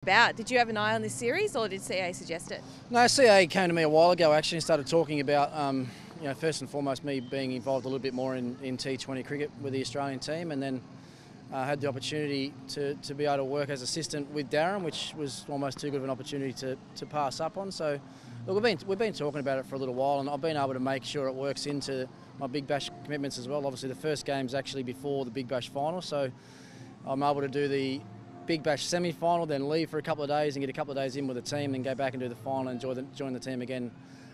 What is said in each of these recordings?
Did you have an eye on this series or did CA suggest it? No, CA came to me a while ago actually and started talking about, first and foremost me being involved a little bit more in T20 cricket with the Australian team, and then had the opportunity to be able to work as assistant with Darren, which was almost too good of an opportunity to pass up on. So look, we've been talking about it for a little while, and I've been able to make sure it works into my Big Bash commitments as well. Obviously the first game's actually before the Big Bash final, so I'm able to do the Big Bash semi-final, then leave for a couple of days and get a couple of days in with the team, then go back and do the final and join the team again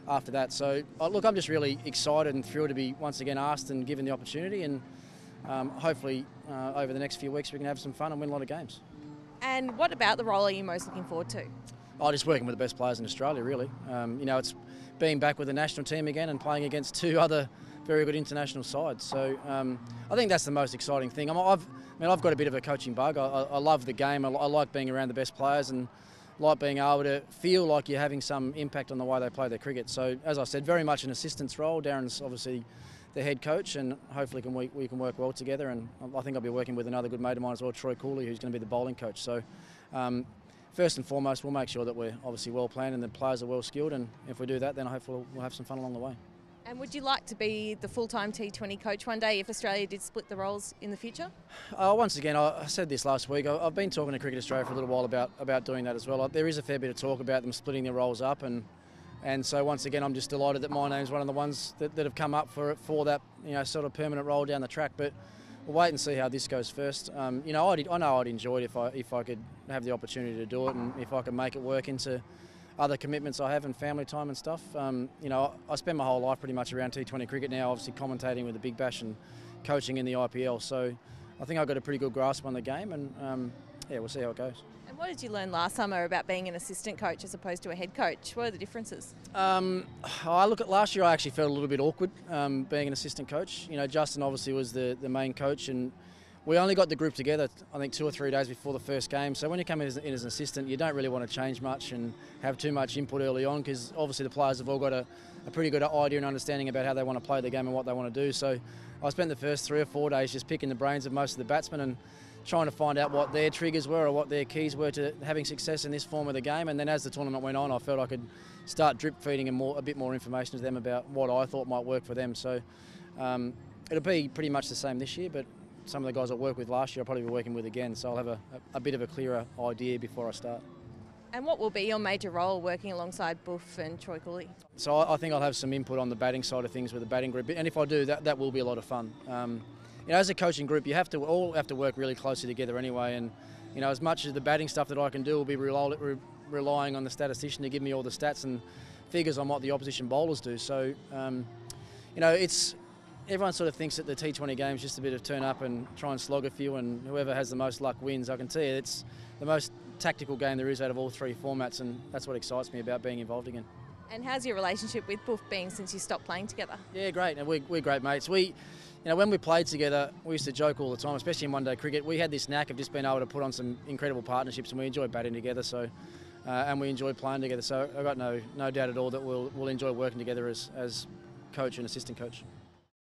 after that. So look, I'm just really excited and thrilled to be once again asked and given the opportunity, and hopefully over the next few weeks we can have some fun and win a lot of games. And what about the role are you most looking forward to? Just working with the best players in Australia, really. It's being back with the national team again and playing against two other very good international sides. So I think that's the most exciting thing. I've got a bit of a coaching bug. I love the game. I like being around the best players and like being able to feel like you're having some impact on the way they play their cricket. So as I said, very much an assistant's role. Darren's obviously the head coach, and hopefully we can work well together. And I think I'll be working with another good mate of mine as well, Troy Cooley, who's going to be the bowling coach. So first and foremost, we'll make sure that we're obviously well planned and the players are well skilled, and if we do that, then hopefully we'll have some fun along the way. And would you like to be the full-time T20 coach one day if Australia did split the roles in the future? Once again, I said this last week, I've been talking to Cricket Australia for a little while about doing that as well. There is a fair bit of talk about them splitting their roles up, and so once again I'm just delighted that my name's one of the ones that have come up for that sort of permanent role down the track. But we'll wait and see how this goes first. I know I'd enjoy it if I could have the opportunity to do it, and if I could make it work into other commitments I have and family time and stuff. I spend my whole life pretty much around T20 cricket now, obviously commentating with the Big Bash and coaching in the IPL. So I think I've got a pretty good grasp on the game, and we'll see how it goes. And what did you learn last summer about being an assistant coach as opposed to a head coach? What are the differences? Last year I actually felt a little bit awkward being an assistant coach. Justin obviously was the main coach, and we only got the group together, I think, 2 or 3 days before the first game. So when you come in as an assistant, you don't really want to change much and have too much input early on, because obviously the players have all got a pretty good idea and understanding about how they want to play the game and what they want to do. So I spent the first 3 or 4 days just picking the brains of most of the batsmen and trying to find out what their triggers were or what their keys were to having success in this form of the game. And then as the tournament went on, I felt I could start drip feeding a bit more information to them about what I thought might work for them. So it'll be pretty much the same this year, but some of the guys I worked with last year I'll probably be working with again, so I'll have a bit of a clearer idea before I start. And what will be your major role working alongside Buff and Troy Cooley? So I think I'll have some input on the batting side of things with the batting group, and if I do, that will be a lot of fun. As a coaching group, you all have to work really closely together anyway, and as much as the batting stuff that I can do will be relying on the statistician to give me all the stats and figures on what the opposition bowlers do. So everyone sort of thinks that the T20 game is just a bit of turn up and try and slog a few, and whoever has the most luck wins. I can tell you it's the most tactical game there is out of all 3 formats, and that's what excites me about being involved again. And how's your relationship with Buff been since you stopped playing together? Yeah, great. And we're great mates. When we played together, we used to joke all the time, especially in one-day cricket. We had this knack of just being able to put on some incredible partnerships, and we enjoyed batting together. So, and we enjoyed playing together. So I've got no doubt at all that we'll enjoy working together as coach and assistant coach.